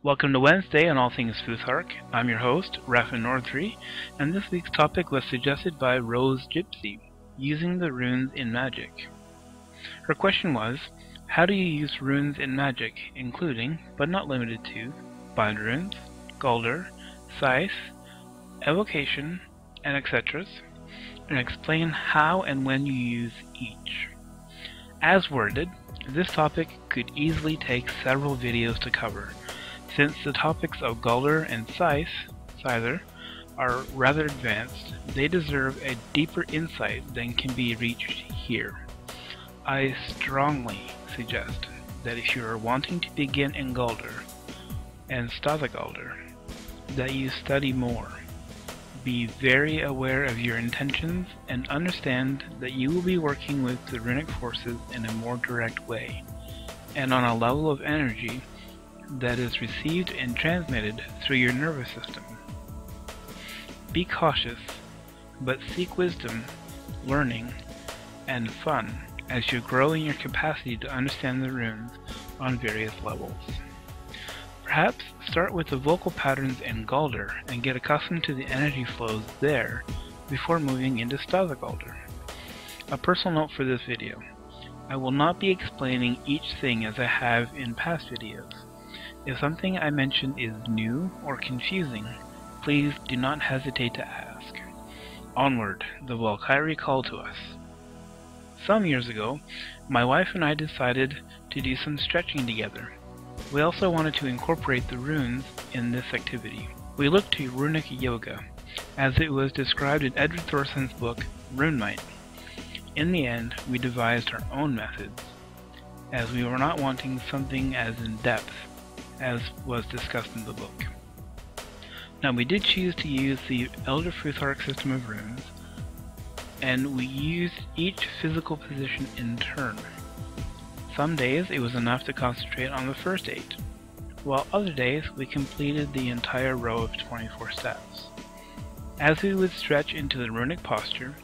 Welcome to Wednesday on All Things Futhark. I'm your host, Raffin Nordry, and this week's topic was suggested by Rose Gypsy, using the runes in magic. Her question was, how do you use runes in magic, including, but not limited to, bind runes, Galdr, scythe, evocation, and etc., and explain how and when you use each. As worded, this topic could easily take several videos to cover, since the topics of Galdr and Scyther are rather advanced. They deserve a deeper insight than can be reached here. I strongly suggest that if you are wanting to begin in Galdr and Galdr, that you study more. Be very aware of your intentions and understand that you will be working with the runic forces in a more direct way, and on a level of energy that is received and transmitted through your nervous system. Be cautious, but seek wisdom, learning, and fun as you grow in your capacity to understand the runes on various levels. Perhaps start with the vocal patterns in Galdr and get accustomed to the energy flows there before moving into Galdr. A personal note for this video: I will not be explaining each thing as I have in past videos. If something I mention is new or confusing, please do not hesitate to ask. Onward, the Valkyrie call to us. Some years ago, my wife and I decided to do some stretching together. We also wanted to incorporate the runes in this activity. We looked to runic yoga, as it was described in Edward Thorson's book, Rune Magic. In the end, we devised our own methods, as we were not wanting something as in-depth as was discussed in the book. Now, we did choose to use the Elder Futhark system of runes, and we used each physical position in turn. Some days it was enough to concentrate on the first 8, while other days we completed the entire row of 24 steps. As we would stretch into the runic posture,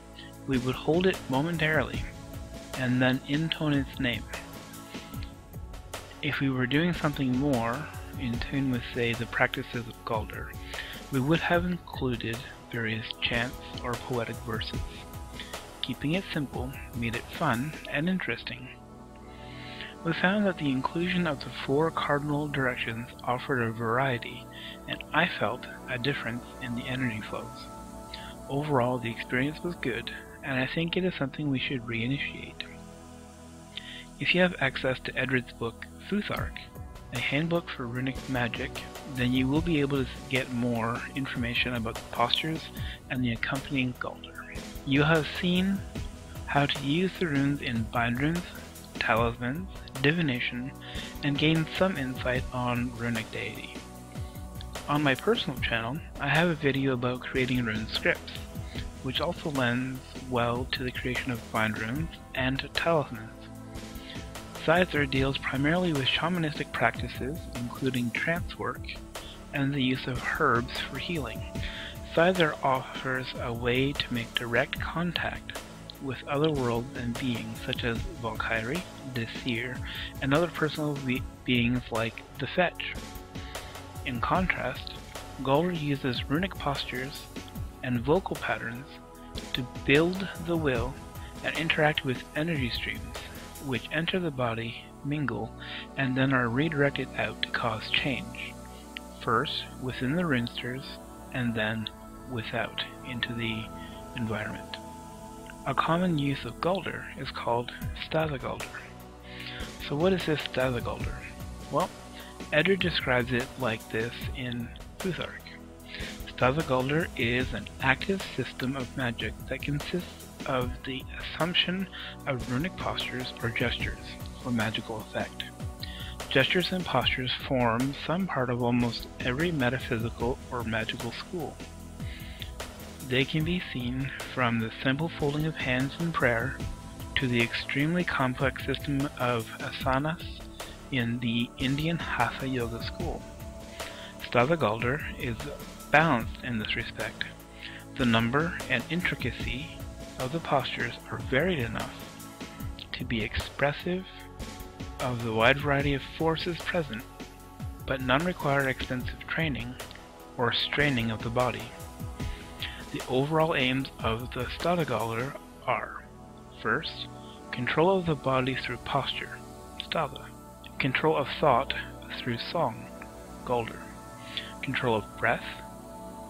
we would hold it momentarily, and then intone its name. If we were doing something more in tune with, say, the practices of Galdr, we would have included various chants or poetic verses. Keeping it simple made it fun and interesting. We found that the inclusion of the 4 cardinal directions offered a variety, and I felt a difference in the energy flows. Overall, the experience was good, and I think it is something we should reinitiate. If you have access to Edred's book, Futhark, a handbook for runic magic, then you will be able to get more information about the postures and the accompanying Galdr. You have seen how to use the runes in bind runes, talismans, divination, and gain some insight on runic deity. On my personal channel, I have a video about creating rune scripts, which also lends well to the creation of bind runes and talismans. Scyther deals primarily with shamanistic practices, including trance work and the use of herbs for healing. Scyther offers a way to make direct contact with other worlds and beings such as Valkyrie, the Seer, and other personal beings like the Fetch. In contrast, Galdr uses runic postures and vocal patterns to build the will and interact with energy streams, which enter the body, mingle, and then are redirected out to cause change, first within the runesters, and then without into the environment. A common use of Galdr is called Galdr. So what is this Galdr? Well, Edred describes it like this in Futhark. Galdr is an active system of magic that consists of the assumption of runic postures or gestures for magical effect. Gestures and postures form some part of almost every metaphysical or magical school. They can be seen from the simple folding of hands in prayer to the extremely complex system of asanas in the Indian Hatha Yoga school. Galdr is balanced in this respect. The number and intricacy of the postures are varied enough to be expressive of the wide variety of forces present but none require extensive training or straining of the body. The overall aims of the Stadagalder are: first, control of the body through posture, Stada; control of thought through song, Galder; control of breath,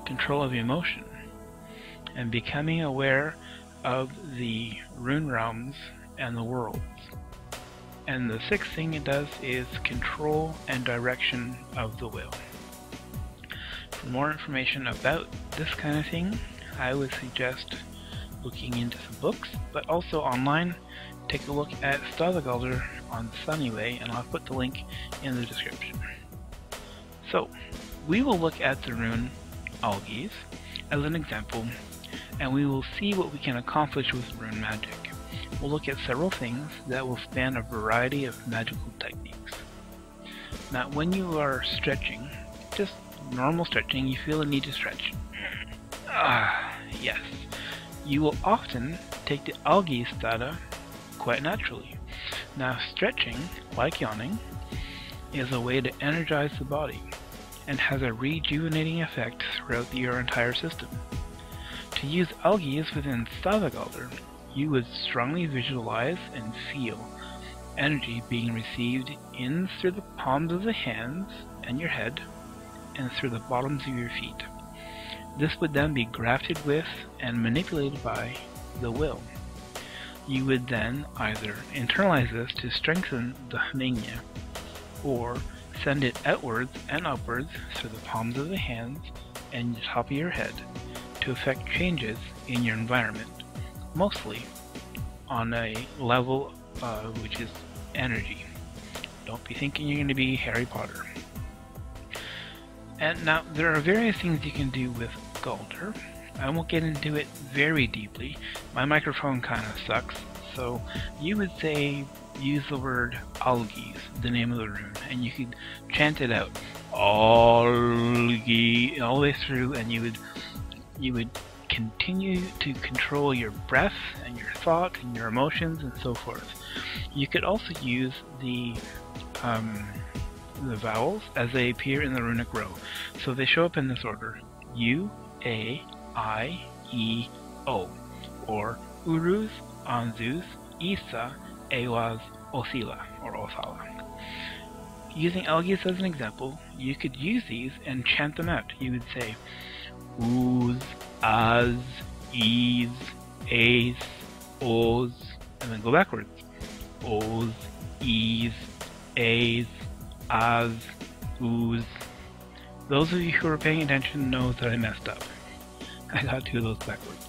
control of emotion, and becoming aware of the rune realms and the worlds. And the sixth thing it does is control and direction of the will. For more information about this kind of thing, I would suggest looking into some books, but also online. Take a look at Stadagalder on Sunnyway, and I'll put the link in the description. So, we will look at the rune Algies as an example, and we will see what we can accomplish with Rune Magic. We'll look at several things that will span a variety of magical techniques. Now, when you are stretching, just normal stretching, you feel a need to stretch. Yes. You will often take the Algies Stada quite naturally. Now, stretching, like yawning, is a way to energize the body and has a rejuvenating effect throughout your entire system. To use Algies within Stadagalder, you would strongly visualize and feel energy being received in through the palms of the hands and your head and through the bottoms of your feet. This would then be grafted with and manipulated by the will. You would then either internalize this to strengthen the Hmingya, or send it outwards and upwards through the palms of the hands and the top of your head to effect changes in your environment, mostly on a level which is energy. Don't be thinking you're going to be Harry Potter. And now, there are various things you can do with Galder. I won't get into it very deeply. My microphone kind of sucks, so you would say, use the word Algies, the name of the rune, and you could chant it out, Algi, all the way through, and you would continue to control your breath and your thought and your emotions and so forth. You could also use the vowels as they appear in the runic row. So they show up in this order: U, A, I, E, O, or Uruz, Anzuz, Isa, Awaz, Osila, or Osala. Using Algies as an example, you could use these and chant them out. You would say Uz, Az, Is, As, Oz, and then go backwards. Oz, Is, As, Az, Uz. Those of you who are paying attention know that I messed up. I got two of those backwards.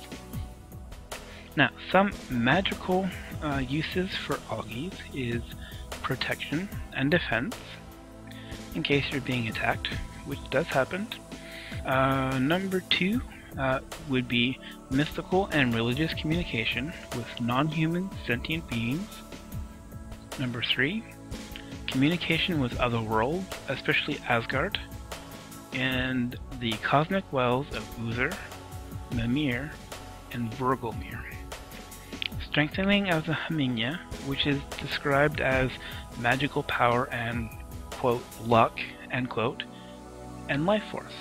Now, some magical uses for Algies is protection and defense, in case you're being attacked, which does happen. Number 2 would be mystical and religious communication with non-human sentient beings. Number 3, communication with other worlds, especially Asgard, and the cosmic wells of Uther, Mimir, and Virgilmir. Strengthening of the Hmingya, which is described as magical power and, quote, luck, end quote, and life force.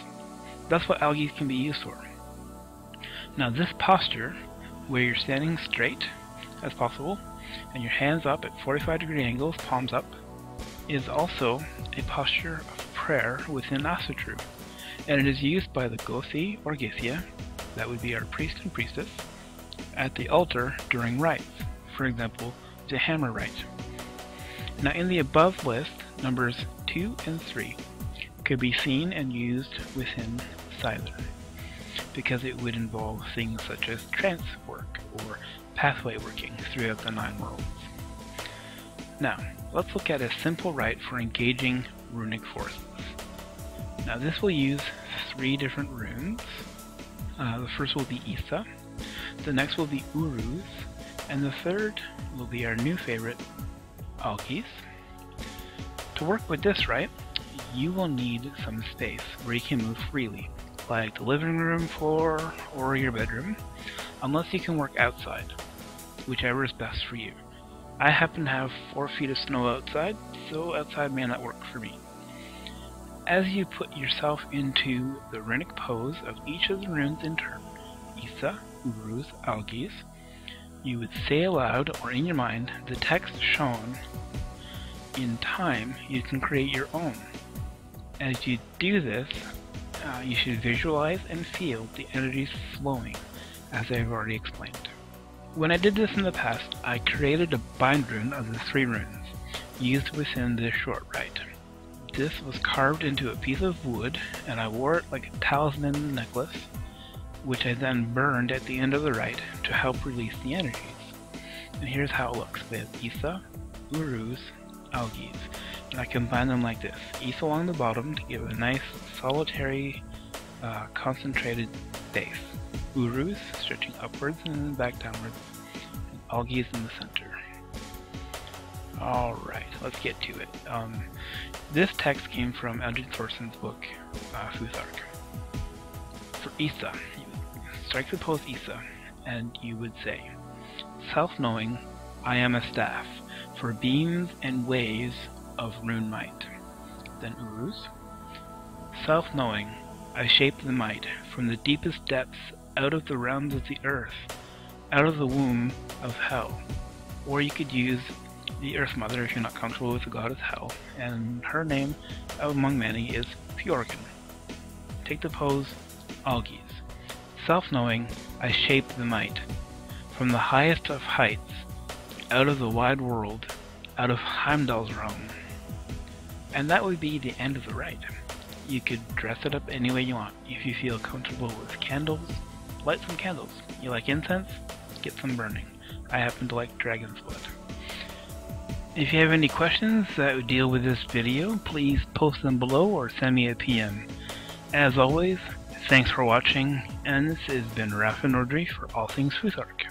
That's what Algies can be used for. Now, this posture, where you're standing straight as possible, and your hands up at 45-degree angles, palms up, is also a posture of prayer within Asatru, and it is used by the Gothi or Githya, that would be our priest and priestess, at the altar during rites, for example, the hammer rite. Now, in the above list, numbers 2 and 3 could be seen and used within Scyther, because it would involve things such as trance work or pathway working throughout the 9 worlds. Now, let's look at a simple rite for engaging runic forces. Now, this will use 3 different runes. The first will be Isa, the next will be Uruz, and the third will be our new favorite, Algies. To work with this rite, you will need some space where you can move freely, like the living room floor or your bedroom, unless you can work outside, whichever is best for you. I happen to have 4 feet of snow outside, so outside may not work for me. As you put yourself into the runic pose of each of the runes in turn, Isa, Uruz, Algiz, you would say aloud or in your mind the text shown. In time, you can create your own. As you do this, you should visualize and feel the energies flowing, as I've already explained. When I did this in the past, I created a bind rune of the 3 runes, used within this short rite. This was carved into a piece of wood, and I wore it like a talisman necklace, which I then burned at the end of the rite to help release the energies. And here's how it looks. We have Isa, Uruz, Algiz, and I combine them like this. Isa along the bottom to give a nice solitary concentrated base. Uruz stretching upwards and back downwards, and Algiz in the center. Alright, let's get to it. This text came from Eldred Thorson's book, Futhark. For Isa, you would strike the pose Isa, and you would say, self-knowing, I am a staff, for beams and waves of rune might. Then Uruz, self-knowing, I shape the might from the deepest depths out of the realms of the earth, out of the womb of hell. Or you could use the Earth Mother if you're not comfortable with the goddess Hel, and her name, among many, is Fjorgen. Take the pose Algiz. Self-knowing, I shape the might, from the highest of heights, out of the wide world, out of Heimdall's realm. And that would be the end of the rite. You could dress it up any way you want. If you feel comfortable with candles, light some candles. You like incense? Get some burning. I happen to like dragon's blood. If you have any questions that would deal with this video, please post them below or send me a PM. As always, thanks for watching, and this has been Rafin Nordry for All Things Futhark.